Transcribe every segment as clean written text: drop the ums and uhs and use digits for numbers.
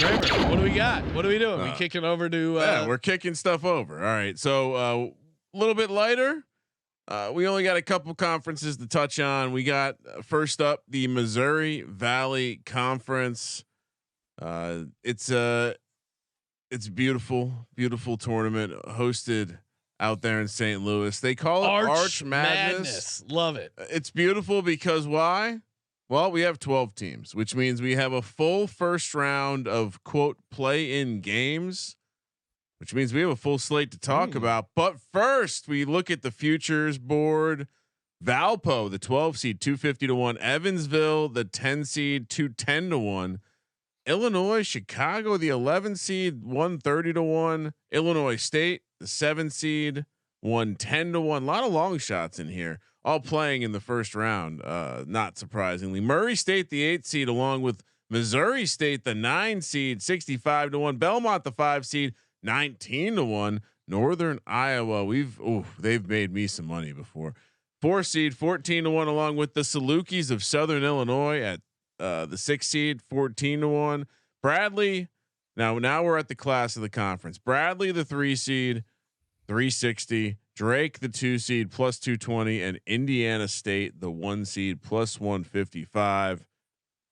Kramer, what do we got? What are we doing? We kicking over to? Yeah, we're kicking stuff over. All right, so a little bit lighter. We only got a couple conferences to touch on. We got first up the Missouri Valley Conference. It's beautiful, beautiful tournament hosted out there in St. Louis. They call it Arch Madness. Love it. It's beautiful because why? Well, we have 12 teams, which means we have a full first round of quote play-in games, which means we have a full slate to talk about. But first, we look at the futures board. Valpo, the 12 seed, 250-1. Evansville, the 10 seed, 210-1. Illinois, Chicago, the 11 seed, 130-1. Illinois State, the 7 seed, 110-1. A lot of long shots in here, all playing in the first round. Not surprisingly, Murray State, the 8 seed, along with Missouri State, the 9 seed, 65-1. Belmont, the 5 seed, 19-1. Northern Iowa, they've made me some money before. 4 seed, 14-1, along with the Salukis of Southern Illinois at the 6 seed, 14-1. Bradley. Now we're at the class of the conference. Bradley, the 3 seed, 360. Drake, the 2 seed, plus 220, and Indiana State, the 1 seed, plus 155.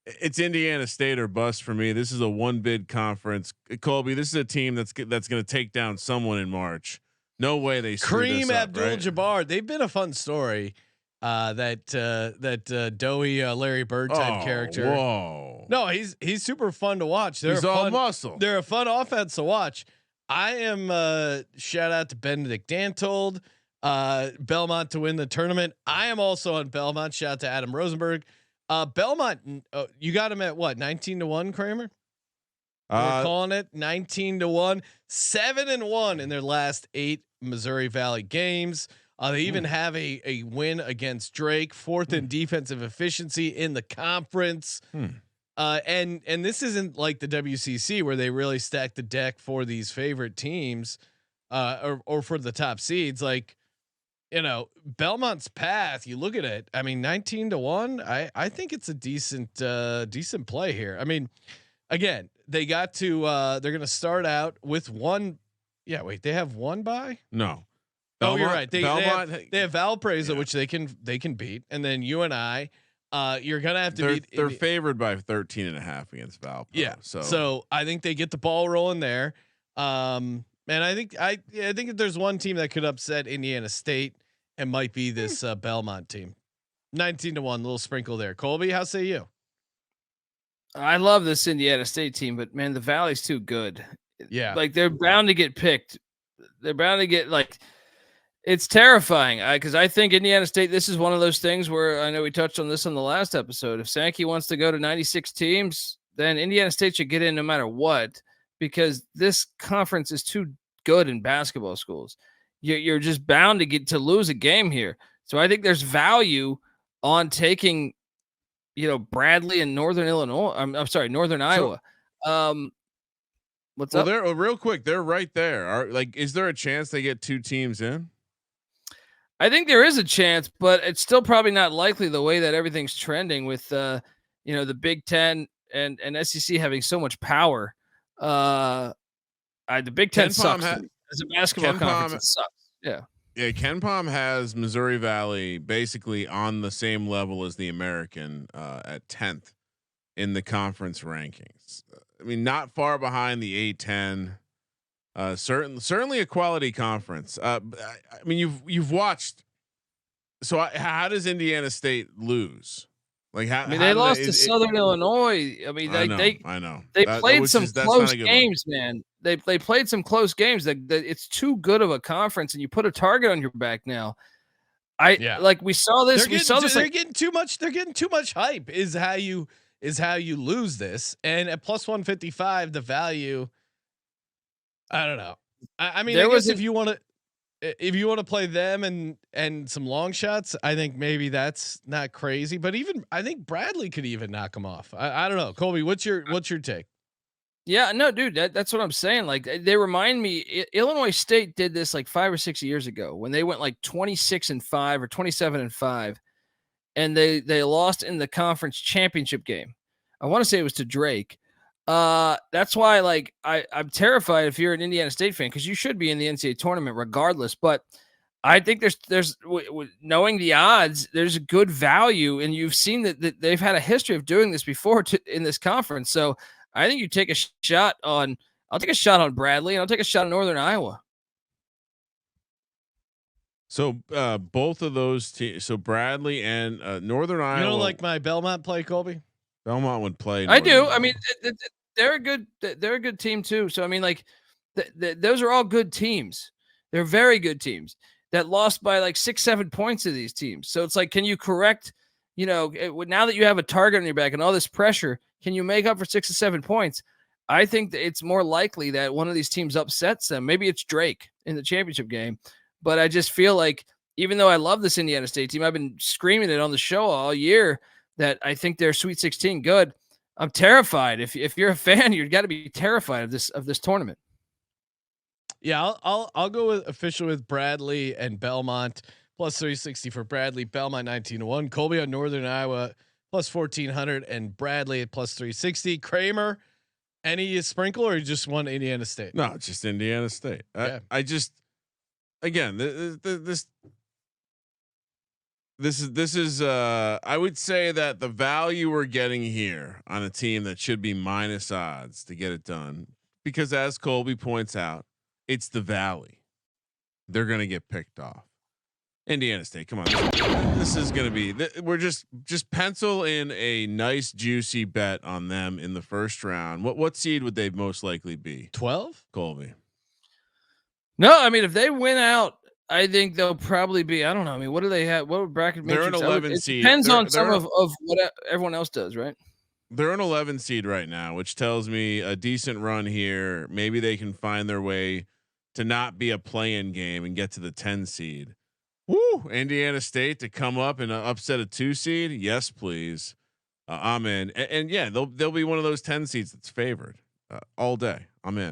It's Indiana State or bust for me. This is a 1 bid conference. Colby, this is a team that's going to take down someone in March. No way they Kareem Abdul-Jabbar. Right? They've been a fun story. That doughy Larry Bird type character. Whoa! No, he's super fun to watch. He's all muscle. They're a fun offense to watch. I am shout out to Benedict Dantold, Belmont to win the tournament. I am also on Belmont. Shout out to Adam Rosenberg. Belmont, you got him at what, 19-1, Kramer? We're calling it 19-1, 7-1 in their last 8 Missouri Valley games. They even have a win against Drake, 4th in defensive efficiency in the conference. And this isn't like the WCC where they really stack the deck for these favorite teams, or for the top seeds. Like, Belmont's path, you look at it, I mean, 19-1, I think it's a decent play here. I mean, again, they got to, they're going to start out with 1. Yeah. Wait, they have 1 bye? No. Belmont, you're right. They have Valparaiso, which they can beat. And then UNI, you're going to have to beat. They're favored by 13.5 against Valpo. Yeah. So I think they get the ball rolling there. And I think if there's one team that could upset Indiana State, it might be this Belmont team. 19-1, little sprinkle there. Colby, how say you? I love this Indiana State team, but man, the Valley's too good. Yeah. Like they're bound to get picked. They're bound to get it's terrifying because I think Indiana State, this is one of those things where I know we touched on this on the last episode. If Sankey wants to go to 96 teams, then Indiana State should get in no matter what, because this conference is too good in basketball schools. You're just bound to get to lose a game here. So I think there's value on taking, Bradley and Northern Illinois. I'm sorry, Northern Iowa. What's up? They're real quick. They're right there. Is there a chance they get 2 teams in? I think there is a chance, but it's still probably not likely the way that everything's trending with, the Big Ten and SEC having so much power. The Big Ten sucks as a basketball conference. It sucks. Yeah. Yeah. KenPom has Missouri Valley basically on the same level as the American at 10th in the conference rankings. I mean, not far behind the A10. Certainly a quality conference. I mean, you've watched. So how does Indiana State lose? They lost to Southern Illinois. I mean, I know they played some close games, man. They played some close games. That it's too good of a conference, and you put a target on your back now. We saw this. They're getting too much. They're getting too much hype. Is how you lose this. And at plus 155, the value. I don't know. I mean, I guess if you want to play them and some long shots, I think maybe that's not crazy. But I think Bradley could even knock them off. I don't know. Colby, what's your take? Yeah, no, dude, that's what I'm saying. Like they remind me, Illinois State did this 5 or 6 years ago when they went 26-5 or 27-5, and they lost in the conference championship game. I want to say it was to Drake. That's why, like, I'm terrified if you're an Indiana State fan, because you should be in the NCAA tournament regardless. But I think there's knowing the odds, there's a good value, and you've seen that they've had a history of doing this before in this conference. So I think you take a shot on. I'll take a shot on Bradley, and I'll take a shot on Northern Iowa. So both of those teams, so Bradley and Northern Iowa. You don't like my Belmont play, Colby? Belmont would play. I do. Iowa. I mean, they're a good team too. So I mean, like, those are all good teams. They're very good teams that lost by like 6-7 points to these teams. So it's like, can you correct? Now that you have a target on your back and all this pressure, can you make up for 6 to 7 points? I think that it's more likely that one of these teams upsets them. Maybe it's Drake in the championship game, but I just feel like, even though I love this Indiana State team, I've been screaming it on the show all year that I think they're Sweet 16 good. I'm terrified. If you're a fan, you've got to be terrified of this tournament. Yeah, I'll go with official with Bradley and Belmont plus 360 for Bradley. Belmont 19-1. Colby on Northern Iowa plus 1400 and Bradley at plus 360. Kramer, any sprinkle or just one Indiana State? No, it's just Indiana State. Yeah. I just, again, this is I would say that the value we're getting here on a team that should be minus odds to get it done, because as Colby points out, it's the Valley. They're going to get picked off. Indiana State, come on. This is going to be, we're just pencil in a nice juicy bet on them in the first round. What seed would they most likely be? 12? Colby. No, I mean, if they win out, I think they'll probably be, I don't know. I mean, what do they have? What bracket? They're an 11 seed. Depends on some of what everyone else does, right? They're an 11 seed right now, which tells me a decent run here. Maybe they can find their way to not be a play-in game and get to the 10 seed. Woo! Indiana State to come up and upset a 2 seed. Yes, please. I'm in. And yeah, they'll be one of those 10 seeds that's favored all day. I'm in.